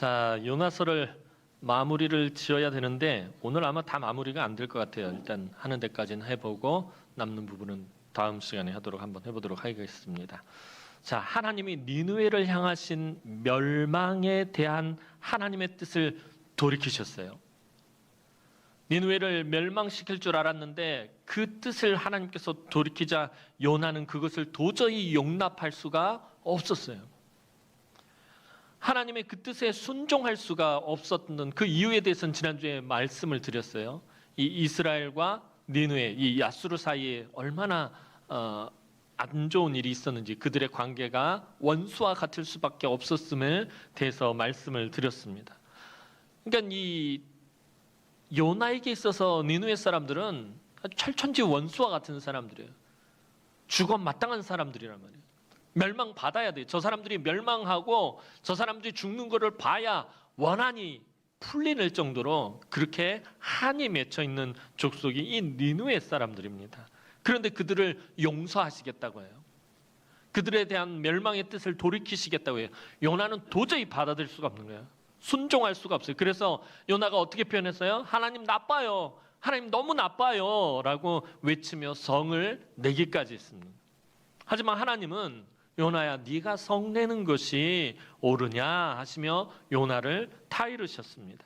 자, 요나서를 마무리를 지어야 되는데 오늘 아마 다 마무리가 안 될 것 같아요. 일단 하는 데까지는 해보고 남는 부분은 다음 시간에 한번 해보도록 하겠습니다. 자, 하나님이 니느웨를 향하신 멸망에 대한 하나님의 뜻을 돌이키셨어요. 니느웨를 멸망시킬 줄 알았는데 그 뜻을 하나님께서 돌이키자 요나는 그것을 도저히 용납할 수가 없었어요. 하나님의 그 뜻에 순종할 수가 없었던 그 이유에 대해서는 지난주에 말씀을 드렸어요. 이 이스라엘과 니느웨, 이 야수르 사이에 얼마나 안 좋은 일이 있었는지, 그들의 관계가 원수와 같을 수밖에 없었음에 대해서 말씀을 드렸습니다. 그러니까 이 요나에게 있어서 니느웨 사람들은 철천지 원수와 같은 사람들이에요. 죽어 마땅한 사람들이란 말이에요. 멸망받아야 돼요. 저 사람들이 멸망하고 저 사람들이 죽는 것을 봐야 원한이 풀릴 정도로 그렇게 한이 맺혀 있는 족속이 이 니느웨 사람들입니다. 그런데 그들을 용서하시겠다고 해요. 그들에 대한 멸망의 뜻을 돌이키시겠다고 해요. 요나는 도저히 받아들일 수가 없는 거예요. 순종할 수가 없어요. 그래서 요나가 어떻게 표현했어요? 하나님 나빠요. 하나님 너무 나빠요. 라고 외치며 성을 내기까지 했습니다. 하지만 하나님은 요나야 네가 성내는 것이 옳으냐 하시며 요나를 타이르셨습니다.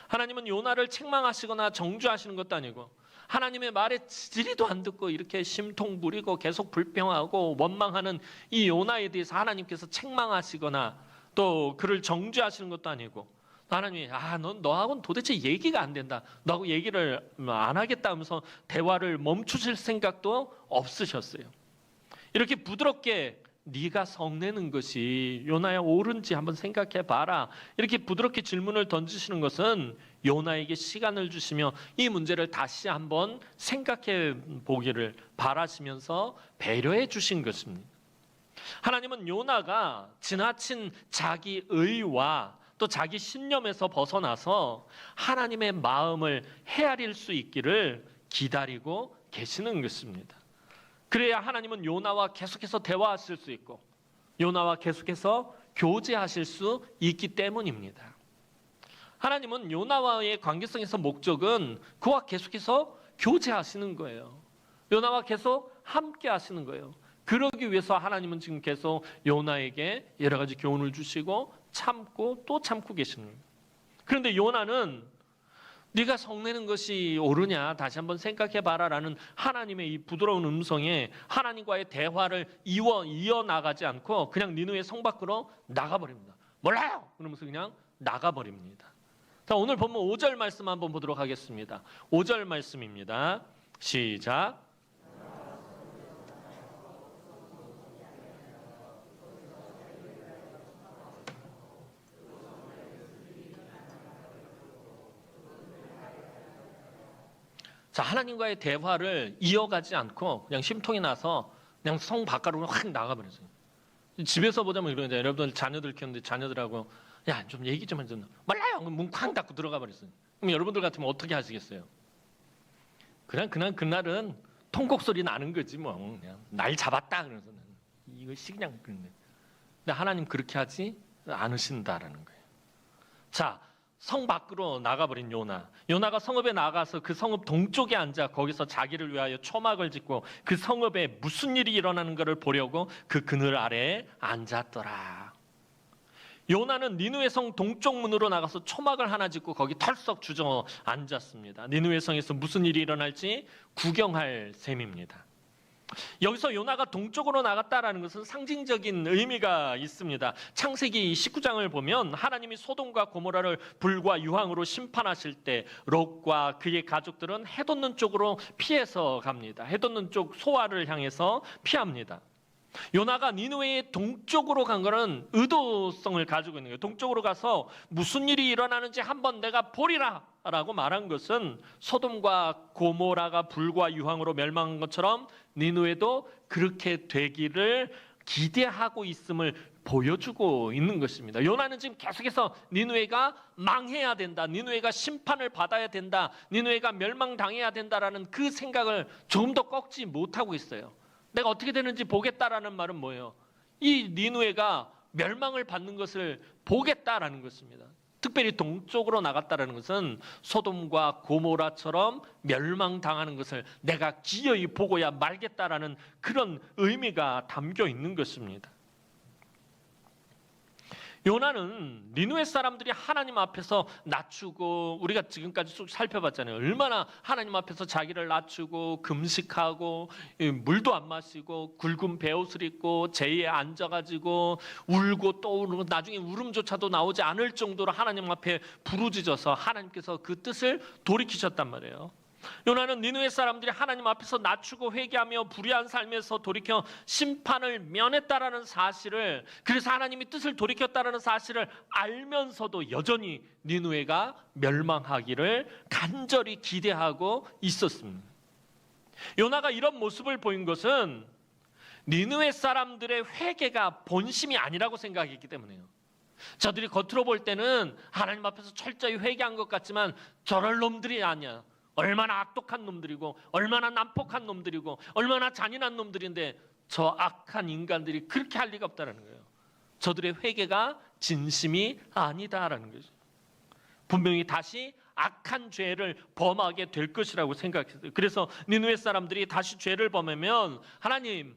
하나님은 요나를 책망하시거나 정죄하시는 것도 아니고 하나님의 말에 지지리도 안 듣고 이렇게 심통 부리고 계속 불평하고 원망하는 이 요나에 대해서 하나님께서 책망하시거나 또 그를 정죄하시는 것도 아니고 하나님이 넌 너하고는 도대체 얘기가 안 된다. 너하고 얘기를 안 하겠다 하면서 대화를 멈추실 생각도 없으셨어요. 이렇게 부드럽게 네가 성내는 것이 요나야 옳은지 한번 생각해 봐라. 이렇게 부드럽게 질문을 던지시는 것은 요나에게 시간을 주시며 이 문제를 다시 한번 생각해 보기를 바라시면서 배려해 주신 것입니다. 하나님은 요나가 지나친 자기 의와 또 자기 신념에서 벗어나서 하나님의 마음을 헤아릴 수 있기를 기다리고 계시는 것입니다. 그래야 하나님은 요나와 계속해서 대화하실 수 있고 요나와 계속해서 교제하실 수 있기 때문입니다. 하나님은 요나와의 관계성에서 목적은 그와 계속해서 교제하시는 거예요. 요나와 계속 함께 하시는 거예요. 그러기 위해서 하나님은 지금 계속 요나에게 여러 가지 교훈을 주시고 참고 또 참고 계시는 거예요. 그런데 요나는 네가 성내는 것이 옳으냐 다시 한번 생각해봐라 라는 하나님의 이 부드러운 음성에 하나님과의 대화를 이어나가지 않고 그냥 니느웨 성 밖으로 나가버립니다. 몰라요! 그러면서 그냥 나가버립니다. 자, 오늘 본문 5절 말씀 한번 보도록 하겠습니다. 5절 말씀입니다. 시작. 자, 하나님과의 대화를 이어가지 않고 그냥 심통이 나서 그냥 성 바깥으로 확 나가버렸어요. 집에서 보자면 이러는데 여러분들 자녀들 키우는데 자녀들하고 야, 좀 얘기 좀 해줘. 몰라요. 문 쾅 닫고 들어가 버렸어요. 그럼 여러분들 같으면 어떻게 하시겠어요? 그냥 그날은 통곡 소리 나는 거지 뭐. 그냥 날 잡았다 그래서 이것이 그냥 그런데. 근데 하나님 그렇게 하지 않으신다라는 거예요. 자, 성 밖으로 나가버린 요나가 성읍에 나가서 그 성읍 동쪽에 앉아 거기서 자기를 위하여 초막을 짓고 그 성읍에 무슨 일이 일어나는 것을 보려고 그 그늘 아래에 앉았더라. 요나는 니느웨 성 동쪽 문으로 나가서 초막을 하나 짓고 거기 털썩 주저 앉았습니다. 니느웨 성에서 무슨 일이 일어날지 구경할 셈입니다. 여기서 요나가 동쪽으로 나갔다라는 것은 상징적인 의미가 있습니다. 창세기 19장을 보면 하나님이 소돔과 고모라를 불과 유황으로 심판하실 때 롯과 그의 가족들은 해돋는 쪽으로 피해서 갑니다. 해돋는 쪽 소아를 향해서 피합니다. 요나가 니느웨의 동쪽으로 간 거는 의도성을 가지고 있는 거예요. 동쪽으로 가서 무슨 일이 일어나는지 한번 내가 보리라 라고 말한 것은 소돔과 고모라가 불과 유황으로 멸망한 것처럼 니느웨도 그렇게 되기를 기대하고 있음을 보여주고 있는 것입니다. 요나는 지금 계속해서 니느웨가 망해야 된다. 니느웨가 심판을 받아야 된다. 니느웨가 멸망당해야 된다라는 그 생각을 조금 더 꺾지 못하고 있어요. 내가 어떻게 되는지 보겠다라는 말은 뭐예요? 이 니느웨가 멸망을 받는 것을 보겠다라는 것입니다. 특별히 동쪽으로 나갔다는 것은 소돔과 고모라처럼 멸망당하는 것을 내가 기어이 보고야 말겠다라는 그런 의미가 담겨 있는 것입니다. 요나는 니느웨 사람들이 하나님 앞에서 낮추고, 우리가 지금까지 쭉 살펴봤잖아요. 얼마나 하나님 앞에서 자기를 낮추고 금식하고 물도 안 마시고 굵은 베옷을 입고 제의에 앉아가지고 울고 또 울고 나중에 울음조차도 나오지 않을 정도로 하나님 앞에 부르짖어서 하나님께서 그 뜻을 돌이키셨단 말이에요. 요나는 니느웨 사람들이 하나님 앞에서 낮추고 회개하며 불의한 삶에서 돌이켜 심판을 면했다라는 사실을, 그래서 하나님이 뜻을 돌이켰다라는 사실을 알면서도 여전히 니느웨가 멸망하기를 간절히 기대하고 있었습니다. 요나가 이런 모습을 보인 것은 니느웨 사람들의 회개가 본심이 아니라고 생각했기 때문이에요. 저들이 겉으로 볼 때는 하나님 앞에서 철저히 회개한 것 같지만 저럴 놈들이 아니야. 얼마나 악독한 놈들이고 얼마나 난폭한 놈들이고 얼마나 잔인한 놈들인데 저 악한 인간들이 그렇게 할 리가 없다는 거예요. 저들의 회개가 진심이 아니다라는 거죠. 분명히 다시 악한 죄를 범하게 될 것이라고 생각했어요. 그래서 니느웨 사람들이 다시 죄를 범하면 하나님,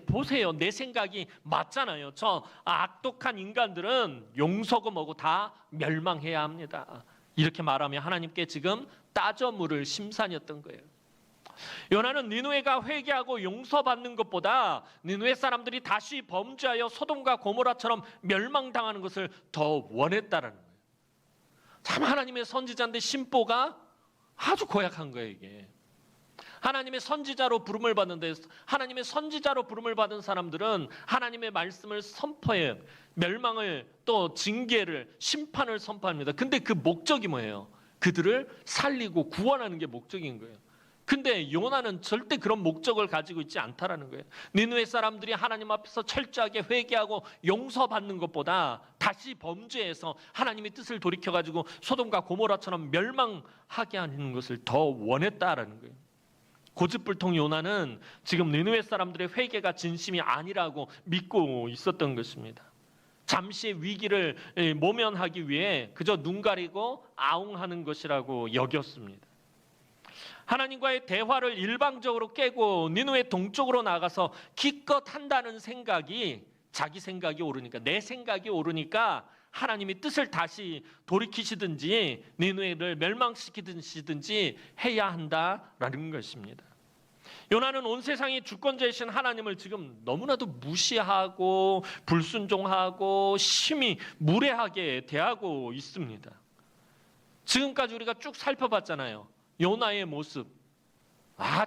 보세요. 내 생각이 맞잖아요. 저 악독한 인간들은 용서고 뭐고 다 멸망해야 합니다. 이렇게 말하며 하나님께 지금 따져 물을 심산이었던 거예요. 요나는 니느웨가 회개하고 용서받는 것보다 니느웨 사람들이 다시 범죄하여 소돔과 고모라처럼 멸망당하는 것을 더 원했다라는 거예요. 참 하나님의 선지자인데 심보가 아주 고약한 거예요, 이게. 하나님의 선지자로 부름을 받는데, 하나님의 선지자로 부름을 받은 사람들은 하나님의 말씀을 선포해요. 멸망을, 또 징계를, 심판을 선포합니다. 근데 그 목적이 뭐예요? 그들을 살리고 구원하는 게 목적인 거예요. 근데 요나는 절대 그런 목적을 가지고 있지 않다라는 거예요. 니느웨 사람들이 하나님 앞에서 철저하게 회개하고 용서받는 것보다 다시 범죄해서 하나님의 뜻을 돌이켜가지고 소돔과 고모라처럼 멸망하게 하는 것을 더 원했다라는 거예요. 고집불통 요나는 지금 니느웨 사람들의 회개가 진심이 아니라고 믿고 있었던 것입니다. 잠시의 위기를 모면하기 위해 그저 눈 가리고 아웅하는 것이라고 여겼습니다. 하나님과의 대화를 일방적으로 깨고 니느웨 동쪽으로 나가서 기껏 한다는 생각이, 자기 생각이 오르니까, 내 생각이 오르니까 하나님이 뜻을 다시 돌이키시든지 니느웨를 멸망시키든지 해야 한다라는 것입니다. 요나는 온 세상의 주권자이신 하나님을 지금 너무나도 무시하고 불순종하고 심히 무례하게 대하고 있습니다. 지금까지 우리가 쭉 살펴봤잖아요. 요나의 모습.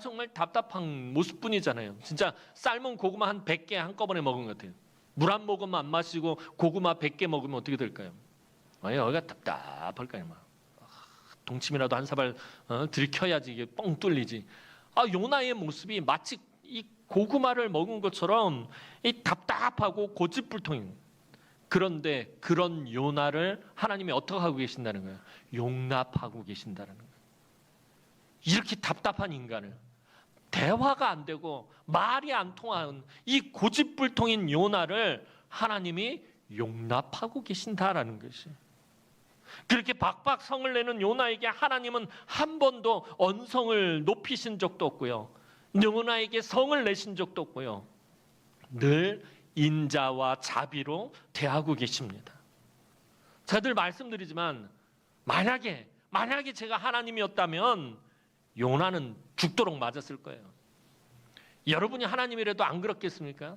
정말 답답한 모습뿐이잖아요. 진짜 삶은 고구마 한 100개 한꺼번에 먹은 것 같아요. 물 한 모금 안 마시고 고구마 100개 먹으면 어떻게 될까요? 여기가 답답할까요? 동치미라도 한 사발 들이켜야지 이게 뻥 뚫리지. 요나의 모습이 마치 이 고구마를 먹은 것처럼 이 답답하고 고집불통인. 그런데 그런 요나를 하나님이 어떻게 하고 계신다는 거예요? 용납하고 계신다는 거예요. 이렇게 답답한 인간을, 대화가 안 되고 말이 안 통하는 이 고집불통인 요나를 하나님이 용납하고 계신다라는 것이. 그렇게 박박 성을 내는 요나에게 하나님은 한 번도 언성을 높이신 적도 없고요. 요나에게 성을 내신 적도 없고요. 늘 인자와 자비로 대하고 계십니다. 제가 늘 말씀드리지만 만약에 제가 하나님이었다면 요나는 죽도록 맞았을 거예요. 여러분이 하나님이라도 안 그렇겠습니까?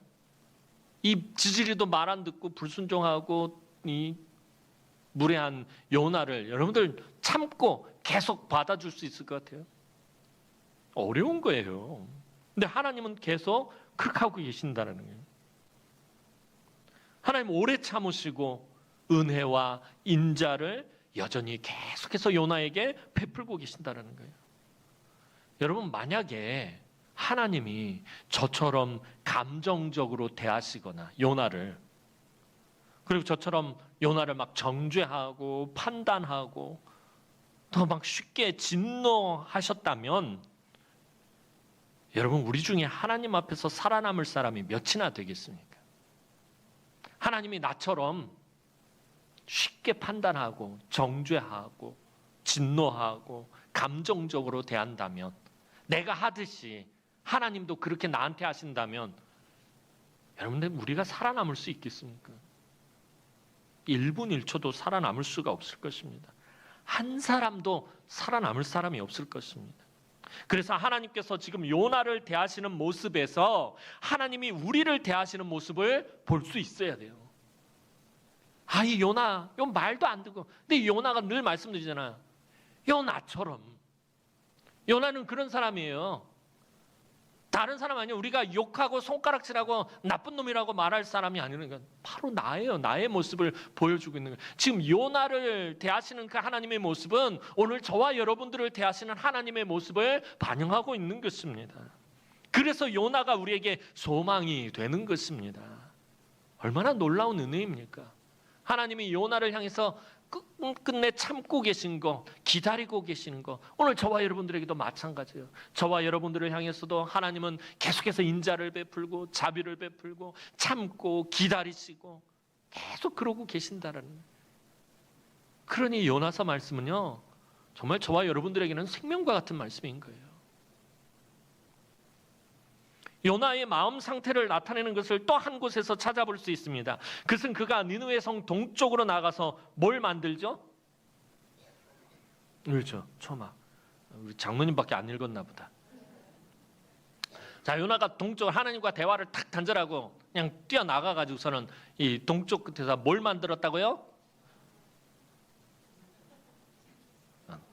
이 지지리도 말 안 듣고 불순종하고 이 무례한 요나를 여러분들 참고 계속 받아줄 수 있을 것 같아요? 어려운 거예요. 근데 하나님은 계속 그렇게 하고 계신다는 거예요. 하나님 오래 참으시고 은혜와 인자를 여전히 계속해서 요나에게 베풀고 계신다는 거예요. 여러분, 만약에 하나님이 저처럼 감정적으로 대하시거나 요나를, 그리고 저처럼 요나를 막 정죄하고 판단하고 또 막 쉽게 진노하셨다면 여러분, 우리 중에 하나님 앞에서 살아남을 사람이 몇이나 되겠습니까? 하나님이 나처럼 쉽게 판단하고 정죄하고 진노하고 감정적으로 대한다면, 내가 하듯이 하나님도 그렇게 나한테 하신다면 여러분들 우리가 살아남을 수 있겠습니까? 1분 1초도 살아남을 수가 없을 것입니다. 한 사람도 살아남을 사람이 없을 것입니다. 그래서 하나님께서 지금 요나를 대하시는 모습에서 하나님이 우리를 대하시는 모습을 볼 수 있어야 돼요. 이 요나, 요 말도 안 듣고. 근데 요나가 늘 말씀드리잖아요. 요나처럼. 요나는 그런 사람이에요. 다른 사람 아니에요. 우리가 욕하고 손가락질하고 나쁜 놈이라고 말할 사람이 아니니까 바로 나예요. 나의 모습을 보여주고 있는 거예요. 지금 요나를 대하시는 그 하나님의 모습은 오늘 저와 여러분들을 대하시는 하나님의 모습을 반영하고 있는 것입니다. 그래서 요나가 우리에게 소망이 되는 것입니다. 얼마나 놀라운 은혜입니까? 하나님이 요나를 향해서 끝내 참고 계신 거, 기다리고 계시는 거, 오늘 저와 여러분들에게도 마찬가지예요. 저와 여러분들을 향해서도 하나님은 계속해서 인자를 베풀고 자비를 베풀고 참고 기다리시고 계속 그러고 계신다라는. 그러니 요나서 말씀은요, 정말 저와 여러분들에게는 생명과 같은 말씀인 거예요. 요나의 마음 상태를 나타내는 것을 또 한 곳에서 찾아볼 수 있습니다. 그것은 그가 니느웨 성 동쪽으로 나가서 뭘 만들죠? 그렇죠. 초막. 우리 장모님밖에 안 읽었나 보다. 자, 요나가 동쪽 하나님과 대화를 탁 단절하고 그냥 뛰어나가가지고서는 이 동쪽 끝에서 뭘 만들었다고요?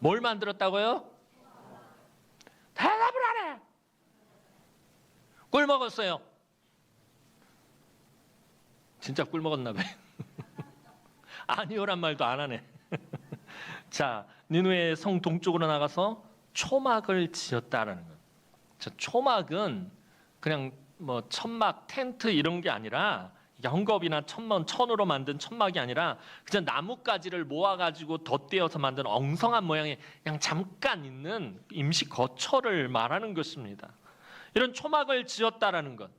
뭘 만들었다고요? 대답을 안 해. 꿀 먹었어요. 진짜 꿀 먹었나 봐요. 아니요란 말도 안 하네. 자, 니느웨 성 동쪽으로 나가서 초막을 지었다라는 것. 저 초막은 그냥 뭐 천막, 텐트 이런 게 아니라, 이게 헝겊이나 천으로 만든 천막이 아니라 그냥 나뭇가지를 모아가지고 덧대어서 만든 엉성한 모양의 그냥 잠깐 있는 임시 거처를 말하는 것입니다. 이런 초막을 지었다라는 것,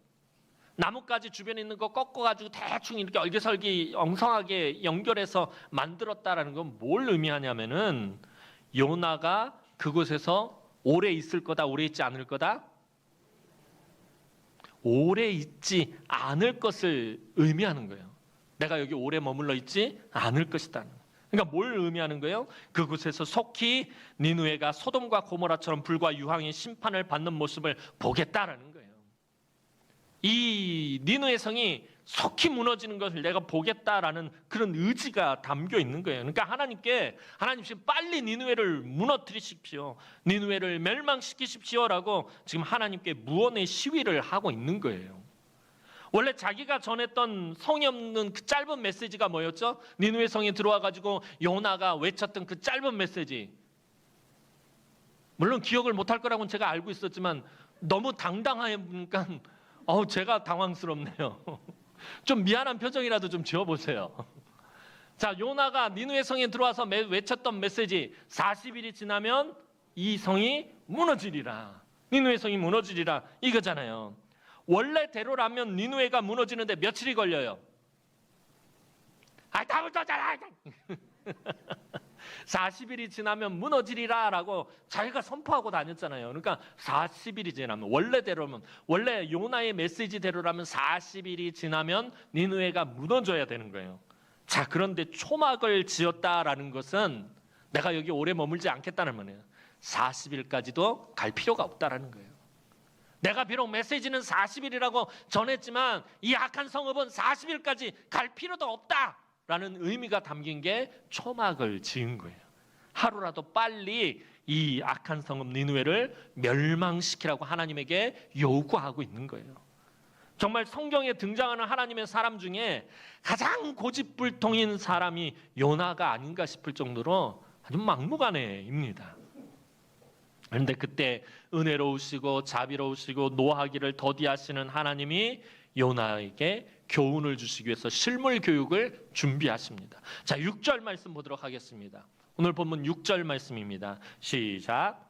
나뭇가지 주변에 있는 거 꺾어가지고 대충 이렇게 얼개설기 엉성하게 연결해서 만들었다라는 건 뭘 의미하냐면은 요나가 그곳에서 오래 있을 거다, 오래 있지 않을 거다? 오래 있지 않을 것을 의미하는 거예요. 내가 여기 오래 머물러 있지 않을 것이다. 그러니까 뭘 의미하는 거예요? 그곳에서 속히 니느웨가 소돔과 고모라처럼 불과 유황의 심판을 받는 모습을 보겠다라는 거예요. 이 니느웨 성이 속히 무너지는 것을 내가 보겠다라는 그런 의지가 담겨 있는 거예요. 그러니까 하나님 지금 빨리 니느웨를 무너뜨리십시오, 니느웨를 멸망시키십시오라고 지금 하나님께 무언의 시위를 하고 있는 거예요. 원래 자기가 전했던 성의 없는 그 짧은 메시지가 뭐였죠? 니느웨 성에 들어와 가지고 요나가 외쳤던 그 짧은 메시지. 물론 기억을 못할 거라고는 제가 알고 있었지만 너무 당당하니까 제가 당황스럽네요. 좀 미안한 표정이라도 좀 지어보세요. 자, 요나가 니느웨 성에 들어와서 외쳤던 메시지, 40일이 지나면 이 성이 무너지리라, 니느웨 성이 무너지리라, 이거잖아요. 원래대로라면 니느웨가 무너지는데 며칠이 걸려요? 다 묻었잖아. 40일이 지나면 무너지리라 라고 자기가 선포하고 다녔잖아요. 그러니까 40일이 지나면, 원래 요나의 메시지대로라면 40일이 지나면 니느웨가 무너져야 되는 거예요. 자, 그런데 초막을 지었다라는 것은 내가 여기 오래 머물지 않겠다는 말이에요. 40일까지도 갈 필요가 없다라는 거예요. 내가 비록 메시지는 40일이라고 전했지만 이 악한 성읍은 40일까지 갈 필요도 없다라는 의미가 담긴 게 초막을 지은 거예요. 하루라도 빨리 이 악한 성읍 니느웨를 멸망시키라고 하나님에게 요구하고 있는 거예요. 정말 성경에 등장하는 하나님의 사람 중에 가장 고집불통인 사람이 요나가 아닌가 싶을 정도로 아주 막무가내입니다. 그런데 그때 은혜로우시고 자비로우시고 노하기를 더디하시는 하나님이 요나에게 교훈을 주시기 위해서 실물 교육을 준비하십니다. 자, 6절 말씀 보도록 하겠습니다. 오늘 본문 6절 말씀입니다. 시작.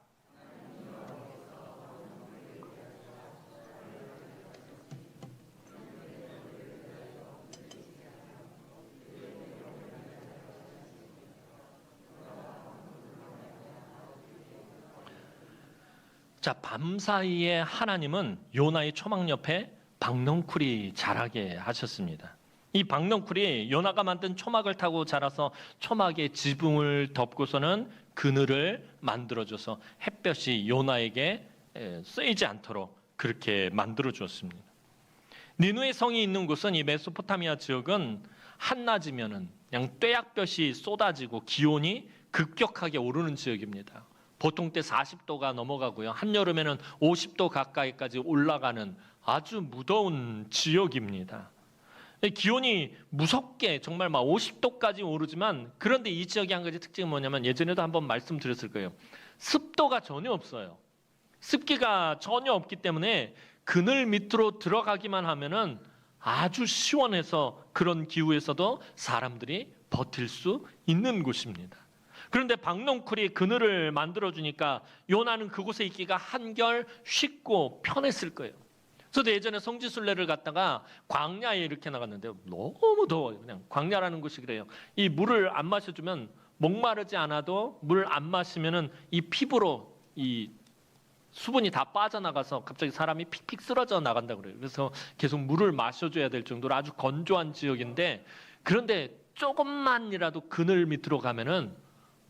자, 밤사이에 하나님은 요나의 초막 옆에 박넝쿨이 자라게 하셨습니다. 이 박넝쿨이 요나가 만든 초막을 타고 자라서 초막의 지붕을 덮고서는 그늘을 만들어줘서 햇볕이 요나에게 쐬지 않도록 그렇게 만들어 주었습니다. 니누의 성이 있는 곳은 이 메소포타미아 지역은 한낮이면은 그냥 떼약볕이 쏟아지고 기온이 급격하게 오르는 지역입니다. 보통 때 40도가 넘어가고요. 한여름에는 50도 가까이까지 올라가는 아주 무더운 지역입니다. 기온이 무섭게 정말 막 50도까지 오르지만, 그런데 이 지역의 한 가지 특징은 뭐냐면, 예전에도 한번 말씀드렸을 거예요. 습도가 전혀 없어요. 습기가 전혀 없기 때문에 그늘 밑으로 들어가기만 하면은 아주 시원해서 그런 기후에서도 사람들이 버틸 수 있는 곳입니다. 그런데 박넝쿨이 그늘을 만들어주니까 요나는 그곳에 있기가 한결 쉽고 편했을 거예요. 저도 예전에 성지순례를 갔다가 광야에 이렇게 나갔는데 너무 더워요. 그냥 광야라는 곳이 그래요. 이 물을 안 마셔주면 목마르지 않아도 물 안 마시면은 이 피부로 이 수분이 다 빠져나가서 갑자기 사람이 픽픽 쓰러져 나간다고 그래요. 그래서 계속 물을 마셔줘야 될 정도로 아주 건조한 지역인데, 그런데 조금만이라도 그늘 밑으로 가면은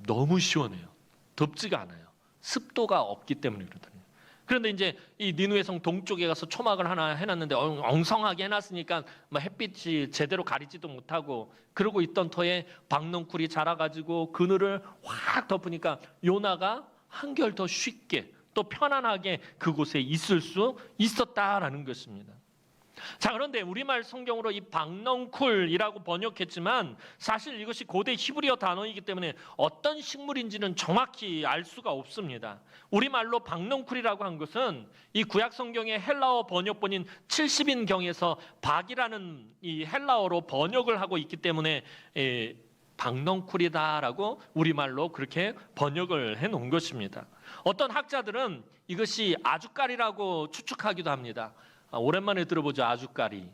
너무 시원해요. 덥지가 않아요. 습도가 없기 때문에 그렇거든요. 그런데 이제 이 니누의 성 동쪽에 가서 초막을 하나 해놨는데 엉성하게 해놨으니까 뭐 햇빛이 제대로 가리지도 못하고 그러고 있던 터에 박넝쿨이 자라가지고 그늘을 확 덮으니까 요나가 한결 더 쉽게 또 편안하게 그곳에 있을 수 있었다라는 것입니다. 자, 그런데 우리말 성경으로 이 박넝쿨이라고 번역했지만 사실 이것이 고대 히브리어 단어이기 때문에 어떤 식물인지는 정확히 알 수가 없습니다. 우리말로 박넝쿨이라고 한 것은 이 구약 성경의 헬라어 번역본인 70인경에서 박이라는 이 헬라어로 번역을 하고 있기 때문에 박넝쿨이다라고 우리말로 그렇게 번역을 해놓은 것입니다. 어떤 학자들은 이것이 아주까리라고 추측하기도 합니다. 오랜만에 들어보죠. 아주까리.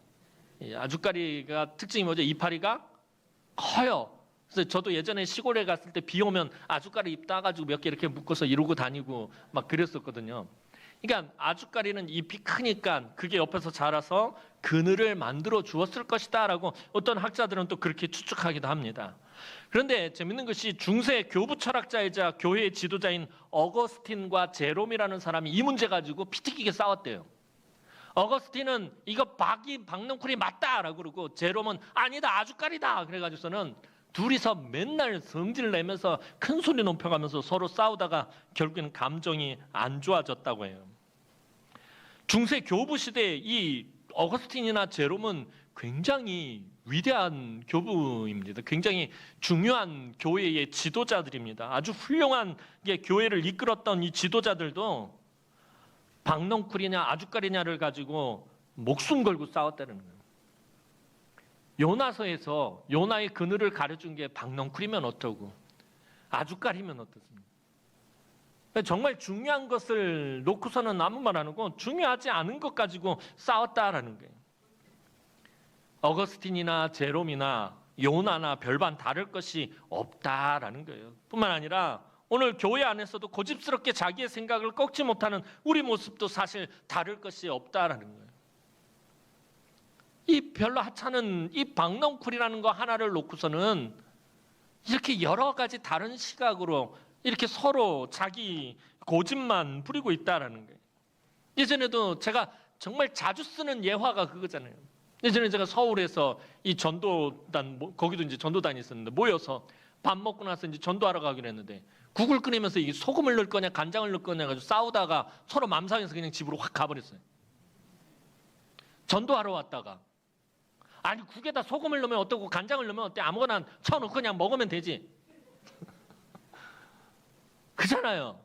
아주까리가 특징이 뭐죠? 이파리가 커요. 그래서 저도 예전에 시골에 갔을 때 비 오면 아주까리 잎 따가지고 몇 개 이렇게 묶어서 이러고 다니고 막 그랬었거든요. 그러니까 아주까리는 잎이 크니까 그게 옆에서 자라서 그늘을 만들어 주었을 것이다라고 어떤 학자들은 또 그렇게 추측하기도 합니다. 그런데 재밌는 것이 중세 교부 철학자이자 교회의 지도자인 어거스틴과 제롬이라는 사람이 이 문제 가지고 피튀기게 싸웠대요. 어거스틴은 이거 박넝쿨이 맞다라고 그러고, 제롬은 아니다 아주까리다 그래가지고서는 둘이서 맨날 성질 내면서 큰 소리 높여가면서 서로 싸우다가 결국에는 감정이 안 좋아졌다고 해요. 중세 교부 시대에 이 어거스틴이나 제롬은 굉장히 위대한 교부입니다. 굉장히 중요한 교회의 지도자들입니다. 아주 훌륭한 교회를 이끌었던 이 지도자들도 박넝쿨이냐 아주까리냐를 가지고 목숨 걸고 싸웠다는 거예요. 요나서에서 요나의 그늘을 가려준 게 박넝쿨이면 어떠고 아주까리면 어떻습니까? 정말 중요한 것을 놓고서는 아무 말 안 하고 중요하지 않은 것 가지고 싸웠다라는 거예요. 어거스틴이나 제롬이나 요나나 별반 다를 것이 없다라는 거예요. 뿐만 아니라 오늘 교회 안에서도 고집스럽게 자기의 생각을 꺾지 못하는 우리 모습도 사실 다를 것이 없다라는 거예요. 이 별로 하찮은 이 박넝쿨이라는 거 하나를 놓고서는 이렇게 여러 가지 다른 시각으로 이렇게 서로 자기 고집만 부리고 있다라는 거예요. 예전에도 제가 정말 자주 쓰는 예화가 그거잖아요. 예전에 제가 서울에서 이 전도단, 거기도 이제 전도단이 있었는데 모여서 밥 먹고 나서 이제 전도하러 가기로 했는데 국을 끓이면서 이게 소금을 넣을 거냐 간장을 넣을 거냐 가지고 싸우다가 서로 맘상해서 그냥 집으로 확 가버렸어요. 전도하러 왔다가 아니 국에다 소금을 넣으면 어떻고 간장을 넣으면 어때? 아무거나 쳐놓고 그냥 먹으면 되지. 그잖아요.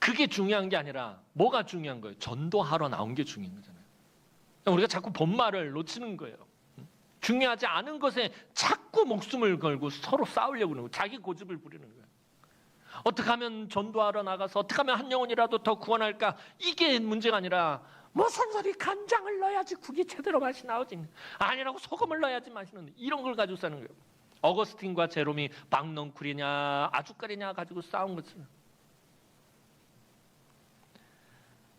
그게 중요한 게 아니라 뭐가 중요한 거예요? 전도하러 나온 게 중요한 거잖아요. 우리가 자꾸 본말을 놓치는 거예요. 중요하지 않은 것에 자꾸 목숨을 걸고 서로 싸우려고 그러는 거예요. 자기 고집을 부리는 거예요. 어떻게 하면 전도하러 나가서 어떻게 하면 한 영혼이라도 더 구원할까? 이게 문제가 아니라 무슨 소리 간장을 넣어야지 국이 제대로 맛이 나오지. 아니라고 소금을 넣어야지 맛이 나는데 이런 걸 가지고 싸는 거예요. 어거스틴과 제롬이 박넝쿨이냐 아주까리냐 가지고 싸운 것은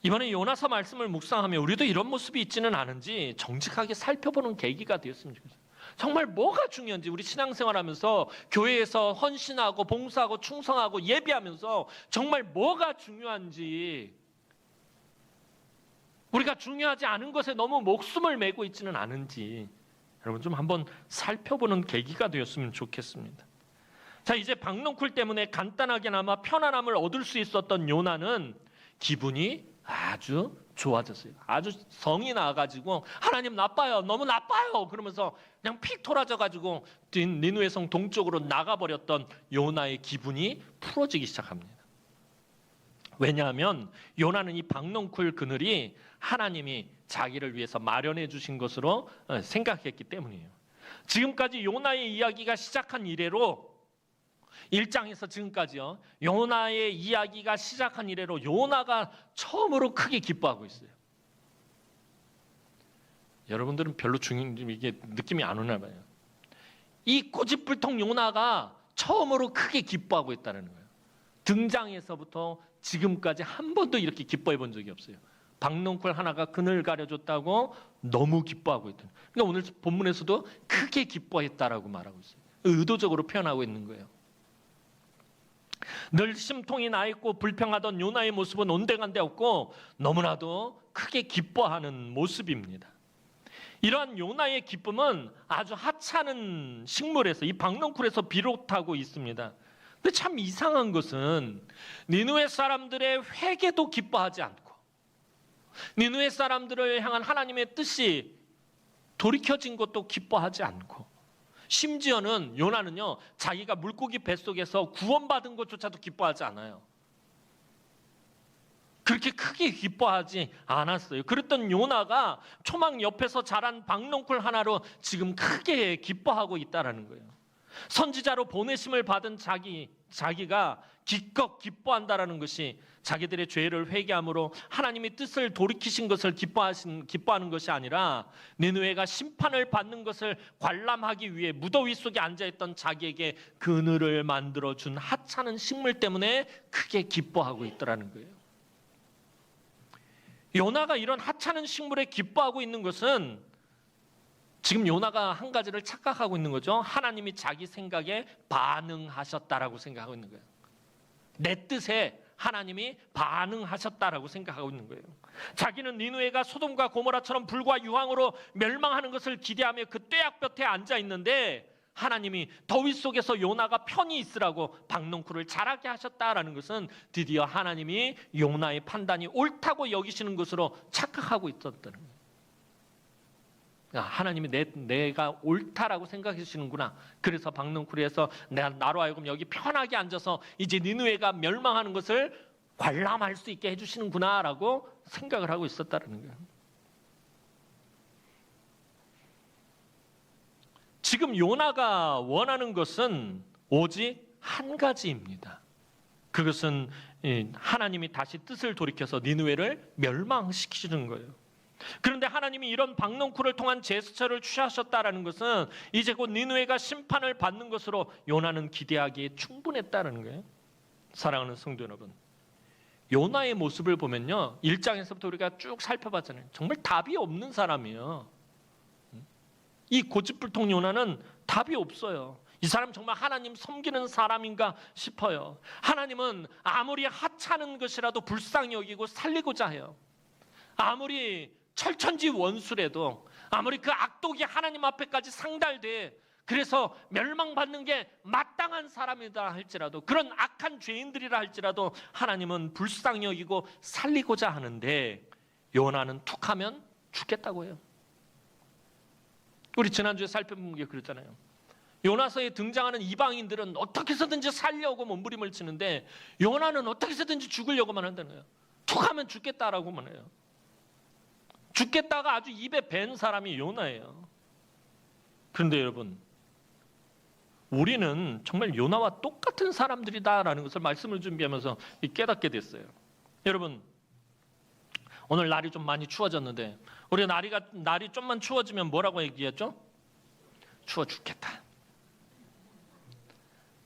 이번에 요나서 말씀을 묵상하며 우리도 이런 모습이 있지는 않은지 정직하게 살펴보는 계기가 되었으면 좋겠어요. 정말 뭐가 중요한지, 우리 신앙생활하면서 교회에서 헌신하고 봉사하고 충성하고 예배하면서 정말 뭐가 중요한지, 우리가 중요하지 않은 것에 너무 목숨을 메고 있지는 않은지 여러분 좀 한번 살펴보는 계기가 되었으면 좋겠습니다. 자, 이제 박넝쿨 때문에 간단하게나마 편안함을 얻을 수 있었던 요나는 기분이 아주 좋아졌어요. 아주 성이 나가지고 하나님 나빠요, 너무 나빠요 그러면서 그냥 픽 돌아져가지고 니느웨 성 동쪽으로 나가버렸던 요나의 기분이 풀어지기 시작합니다. 왜냐하면 요나는 이 박넝쿨 그늘이 하나님이 자기를 위해서 마련해 주신 것으로 생각했기 때문이에요. 지금까지 요나의 이야기가 시작한 이래로 1장에서 지금까지요, 요나의 이야기가 시작한 이래로 요나가 처음으로 크게 기뻐하고 있어요. 여러분들은 별로 이게 느낌이 안 오나 봐요. 이 고집불통 요나가 처음으로 크게 기뻐하고 있다는 거예요. 등장에서부터 지금까지 한 번도 이렇게 기뻐해 본 적이 없어요. 박넝쿨 하나가 그늘 가려줬다고 너무 기뻐하고 있다. 그러니까 오늘 본문에서도 크게 기뻐했다라고 말하고 있어요. 의도적으로 표현하고 있는 거예요. 늘 심통이 나 있고 불평하던 요나의 모습은 온데간데 없고 너무나도 크게 기뻐하는 모습입니다. 이러한 요나의 기쁨은 아주 하찮은 식물에서, 이 박넝쿨에서 비롯하고 있습니다. 근데 참 이상한 것은 니느웨 사람들의 회개도 기뻐하지 않고 니느웨 사람들을 향한 하나님의 뜻이 돌이켜진 것도 기뻐하지 않고, 심지어는 요나는요, 자기가 물고기 뱃속에서 구원받은 것조차도 기뻐하지 않아요. 그렇게 크게 기뻐하지 않았어요. 그랬던 요나가 초막 옆에서 자란 박넝쿨 하나로 지금 크게 기뻐하고 있다는 거예요. 선지자로 보내심을 받은 자기가 기껏 기뻐한다라는 것이 자기들의 죄를 회개함으로 하나님의 뜻을 돌이키신 것을 기뻐하는 것이 아니라 니느웨가 심판을 받는 것을 관람하기 위해 무더위 속에 앉아있던 자기에게 그늘을 만들어준 하찮은 식물 때문에 크게 기뻐하고 있더라는 거예요. 요나가 이런 하찮은 식물에 기뻐하고 있는 것은 지금 요나가 한 가지를 착각하고 있는 거죠. 하나님이 자기 생각에 반응하셨다라고 생각하고 있는 거예요. 내 뜻에 하나님이 반응하셨다라고 생각하고 있는 거예요. 자기는 니느웨가 소돔과 고모라처럼 불과 유황으로 멸망하는 것을 기대하며 그 뙤약볕에 앉아 있는데 하나님이 더위 속에서 요나가 편히 있으라고 박넝쿨을 자라게 하셨다라는 것은 드디어 하나님이 요나의 판단이 옳다고 여기시는 것으로 착각하고 있었다는 거예요. 하나님이 내가 옳다라고 생각하시는구나. 그래서 박넝쿨에서 나로 하여금 여기 편하게 앉아서 이제 니느웨가 멸망하는 것을 관람할 수 있게 해주시는구나라고 생각을 하고 있었다는 거예요. 지금 요나가 원하는 것은 오직 한 가지입니다. 그것은 하나님이 다시 뜻을 돌이켜서 니느웨를 멸망시키는 거예요. 그런데 하나님이 이런 박넝쿨을 통한 제스처를 취하셨다라는 것은 이제 곧 니느웨가 심판을 받는 것으로 요나는 기대하기에 충분했다는 거예요. 사랑하는 성도 여러분, 요나의 모습을 보면요, 1장에서부터 우리가 쭉 살펴봤잖아요. 정말 답이 없는 사람이에요. 이 고집불통 요나는 답이 없어요. 이 사람 정말 하나님 섬기는 사람인가 싶어요. 하나님은 아무리 하찮은 것이라도 불쌍히 여기고 살리고자 해요. 아무리 철천지 원수래도, 아무리 그 악독이 하나님 앞에까지 상달돼 그래서 멸망받는 게 마땅한 사람이다 할지라도, 그런 악한 죄인들이라 할지라도 하나님은 불쌍히 여기고 살리고자 하는데 요나는 툭하면 죽겠다고 해요. 우리 지난주에 살펴본 게 그랬잖아요. 요나서에 등장하는 이방인들은 어떻게 해서든지 살려고 몸부림을 치는데 요나는 어떻게 해서든지 죽으려고만 한다는 거예요. 툭하면 죽겠다라고만 해요. 죽겠다가 아주 입에 밴 사람이 요나예요. 그런데 여러분, 우리는 정말 요나와 똑같은 사람들이다라는 것을 말씀을 준비하면서 깨닫게 됐어요. 여러분, 오늘 날이 좀 많이 추워졌는데 우리 날이 좀만 추워지면 뭐라고 얘기했죠? 추워 죽겠다.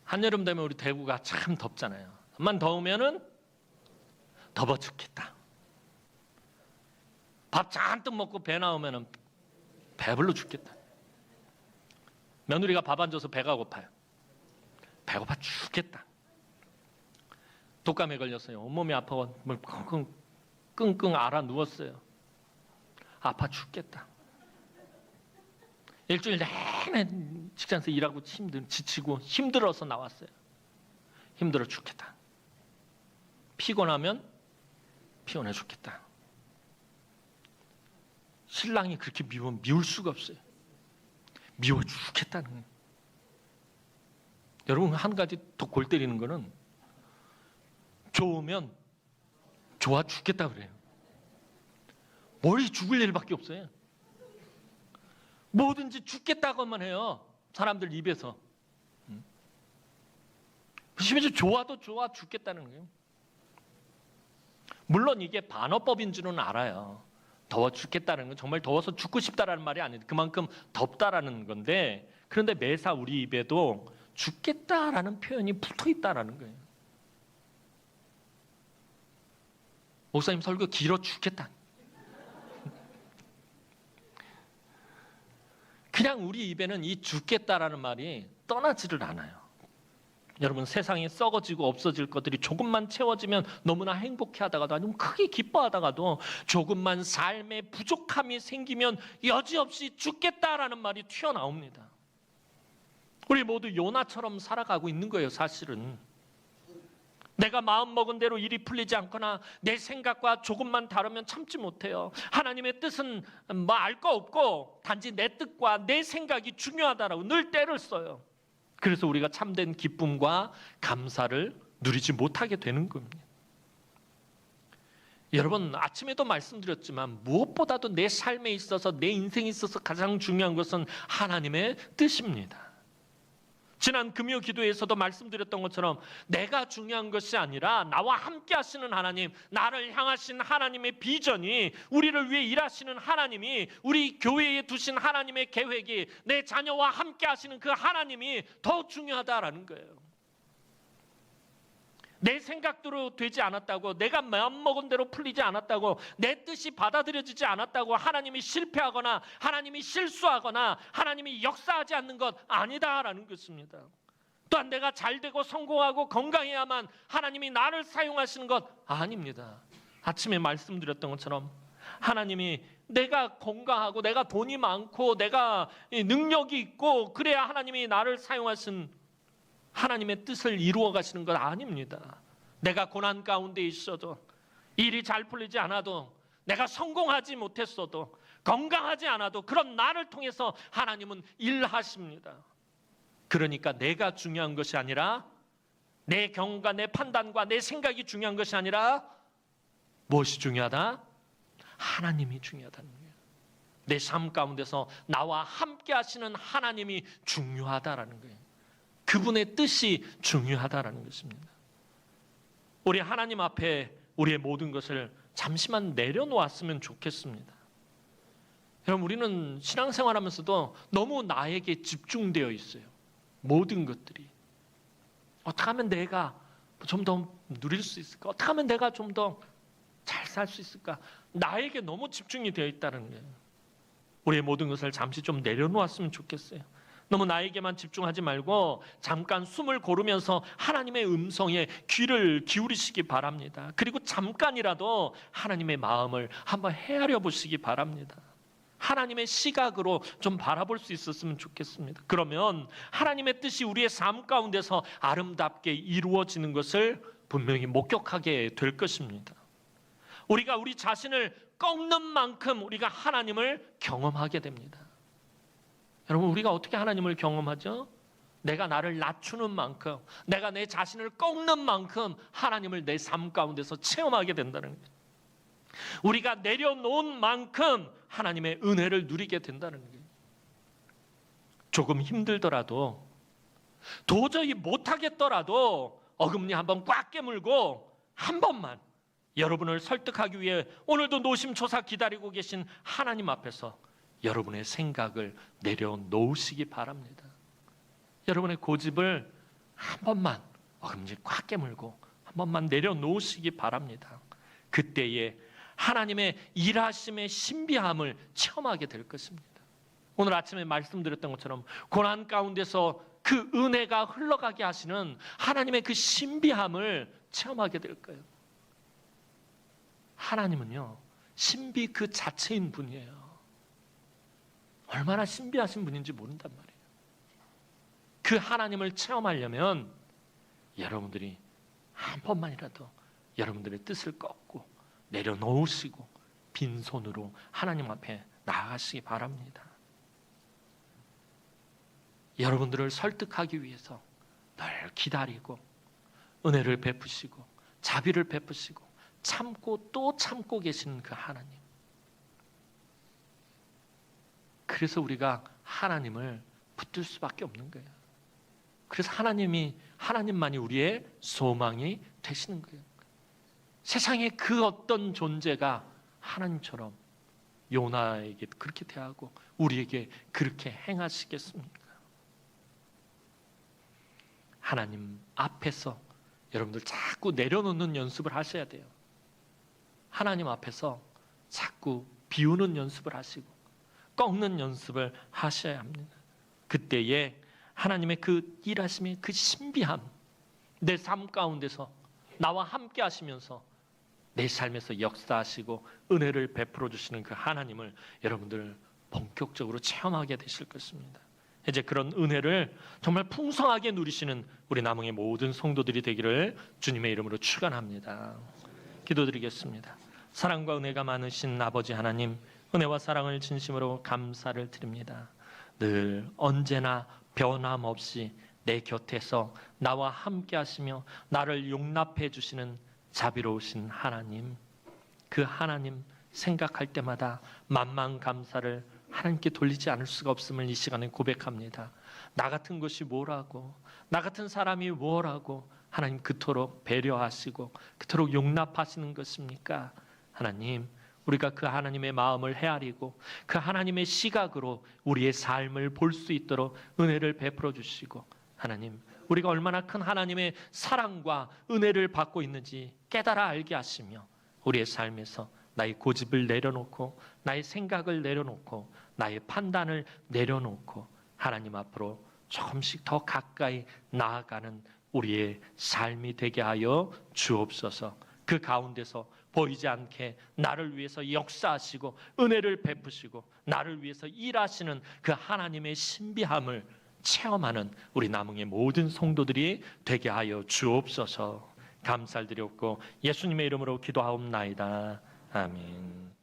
한여름 되면 우리 대구가 참 덥잖아요. 좀만 더우면은 더워 죽겠다. 밥 잔뜩 먹고 배 나오면 배불러 죽겠다. 며느리가 밥 안 줘서 배가 고파요. 배고파 죽겠다. 독감에 걸렸어요. 온몸이 아파서 끙끙 앓아 누웠어요. 아파 죽겠다. 일주일 내내 직장에서 일하고 지치고 힘들어서 나왔어요. 힘들어 죽겠다. 피곤하면 피곤해 죽겠다. 신랑이 그렇게 미울 수가 없어요. 미워 죽겠다는 거예요. 여러분, 한 가지 더 골 때리는 거는 좋으면 좋아 죽겠다 그래요. 머리 죽을 일밖에 없어요. 뭐든지 죽겠다고만 해요. 사람들 입에서. 심지어 좋아도 좋아 죽겠다는 거예요. 물론 이게 반어법인 줄은 알아요. 더워 죽겠다는 건 정말 더워서 죽고 싶다라는 말이 아니에요. 그만큼 덥다라는 건데, 그런데 매사 우리 입에도 죽겠다라는 표현이 붙어 있다라는 거예요. 목사님 설교 길어 죽겠다. 그냥 우리 입에는 이 죽겠다라는 말이 떠나지를 않아요. 여러분, 세상에 썩어지고 없어질 것들이 조금만 채워지면 너무나 행복해하다가도 아니면 크게 기뻐하다가도 조금만 삶에 부족함이 생기면 여지없이 죽겠다라는 말이 튀어나옵니다. 우리 모두 요나처럼 살아가고 있는 거예요. 사실은 내가 마음먹은 대로 일이 풀리지 않거나 내 생각과 조금만 다르면 참지 못해요. 하나님의 뜻은 뭐 알 거 없고 단지 내 뜻과 내 생각이 중요하다라고 늘 때를 써요. 그래서 우리가 참된 기쁨과 감사를 누리지 못하게 되는 겁니다. 여러분, 아침에도 말씀드렸지만 무엇보다도 내 삶에 있어서, 내 인생에 있어서 가장 중요한 것은 하나님의 뜻입니다. 지난 금요 기도에서도 말씀드렸던 것처럼 내가 중요한 것이 아니라 나와 함께 하시는 하나님, 나를 향하신 하나님의 비전이, 우리를 위해 일하시는 하나님이, 우리 교회에 두신 하나님의 계획이, 내 자녀와 함께 하시는 그 하나님이 더 중요하다라는 거예요. 내 생각대로 되지 않았다고, 내가 마음먹은 대로 풀리지 않았다고, 내 뜻이 받아들여지지 않았다고 하나님이 실패하거나 하나님이 실수하거나 하나님이 역사하지 않는 것 아니다라는 것입니다. 또한 내가 잘되고 성공하고 건강해야만 하나님이 나를 사용하시는 것 아닙니다. 아침에 말씀드렸던 것처럼 하나님이 내가 건강하고 내가 돈이 많고 내가 능력이 있고 그래야 하나님이 나를 사용하신 하나님의 뜻을 이루어 가시는 것 아닙니다. 내가 고난 가운데 있어도, 일이 잘 풀리지 않아도, 내가 성공하지 못했어도, 건강하지 않아도 그런 나를 통해서 하나님은 일하십니다. 그러니까 내가 중요한 것이 아니라, 내 경험과 내 판단과 내 생각이 중요한 것이 아니라 무엇이 중요하다? 하나님이 중요하다는 거예요. 내 삶 가운데서 나와 함께 하시는 하나님이 중요하다라는 거예요. 그분의 뜻이 중요하다라는 것입니다. 우리 하나님 앞에 우리의 모든 것을 잠시만 내려놓았으면 좋겠습니다. 여러분, 우리는 신앙생활하면서도 너무 나에게 집중되어 있어요. 모든 것들이. 어떻게 하면 내가 좀 더 누릴 수 있을까? 어떻게 하면 내가 좀 더 잘 살 수 있을까? 나에게 너무 집중이 되어 있다는 거예요. 우리의 모든 것을 잠시 좀 내려놓았으면 좋겠어요. 너무 나에게만 집중하지 말고 잠깐 숨을 고르면서 하나님의 음성에 귀를 기울이시기 바랍니다. 그리고 잠깐이라도 하나님의 마음을 한번 헤아려 보시기 바랍니다. 하나님의 시각으로 좀 바라볼 수 있었으면 좋겠습니다. 그러면 하나님의 뜻이 우리의 삶 가운데서 아름답게 이루어지는 것을 분명히 목격하게 될 것입니다. 우리가 우리 자신을 꺾는 만큼 우리가 하나님을 경험하게 됩니다. 여러분, 우리가 어떻게 하나님을 경험하죠? 내가 나를 낮추는 만큼, 내가 내 자신을 꺾는 만큼 하나님을 내 삶 가운데서 체험하게 된다는 거예요. 우리가 내려놓은 만큼 하나님의 은혜를 누리게 된다는 거예요. 조금 힘들더라도, 도저히 못하겠더라도 어금니 한번 꽉 깨물고 한 번만 여러분을 설득하기 위해 오늘도 노심초사 기다리고 계신 하나님 앞에서 여러분의 생각을 내려놓으시기 바랍니다. 여러분의 고집을 한 번만 어금니 꽉 깨물고 한 번만 내려놓으시기 바랍니다. 그때에 하나님의 일하심의 신비함을 체험하게 될 것입니다. 오늘 아침에 말씀드렸던 것처럼 고난 가운데서 그 은혜가 흘러가게 하시는 하나님의 그 신비함을 체험하게 될 거예요. 하나님은요, 신비 그 자체인 분이에요. 얼마나 신비하신 분인지 모른단 말이에요. 그 하나님을 체험하려면 여러분들이 한 번만이라도 여러분들의 뜻을 꺾고 내려놓으시고 빈손으로 하나님 앞에 나아가시기 바랍니다. 여러분들을 설득하기 위해서 늘 기다리고 은혜를 베푸시고 자비를 베푸시고 참고 또 참고 계시는 그 하나님. 그래서 우리가 하나님을 붙들 수밖에 없는 거예요. 그래서 하나님만이 우리의 소망이 되시는 거예요. 세상에 그 어떤 존재가 하나님처럼 요나에게 그렇게 대하고 우리에게 그렇게 행하시겠습니까? 하나님 앞에서 여러분들 자꾸 내려놓는 연습을 하셔야 돼요. 하나님 앞에서 자꾸 비우는 연습을 하시고 꺾는 연습을 하셔야 합니다. 그때에 하나님의 그 일하심의 그 신비함, 내 삶 가운데서 나와 함께 하시면서 내 삶에서 역사하시고 은혜를 베풀어 주시는 그 하나님을 여러분들 본격적으로 체험하게 되실 것입니다. 이제 그런 은혜를 정말 풍성하게 누리시는 우리 남흥의 모든 성도들이 되기를 주님의 이름으로 축원합니다. 기도드리겠습니다. 사랑과 은혜가 많으신 아버지 하나님, 은혜와 사랑을 진심으로 감사를 드립니다. 늘 언제나 변함없이 내 곁에서 나와 함께 하시며 나를 용납해 주시는 자비로우신 하나님, 그 하나님 생각할 때마다 만만 감사를 하나님께 돌리지 않을 수가 없음을 이 시간에 고백합니다. 나 같은 것이 뭐라고, 나 같은 사람이 뭐라고 하나님 그토록 배려하시고 그토록 용납하시는 것입니까? 하나님, 우리가 그 하나님의 마음을 헤아리고 그 하나님의 시각으로 우리의 삶을 볼 수 있도록 은혜를 베풀어 주시고, 하나님, 우리가 얼마나 큰 하나님의 사랑과 은혜를 받고 있는지 깨달아 알게 하시며 우리의 삶에서 나의 고집을 내려놓고 나의 생각을 내려놓고 나의 판단을 내려놓고 하나님 앞으로 조금씩 더 가까이 나아가는 우리의 삶이 되게 하여 주옵소서. 그 가운데서 보이지 않게 나를 위해서 역사하시고 은혜를 베푸시고 나를 위해서 일하시는 그 하나님의 신비함을 체험하는 우리 남흥의 모든 성도들이 되게 하여 주옵소서. 감사를 드렸고 예수님의 이름으로 기도하옵나이다. 아멘.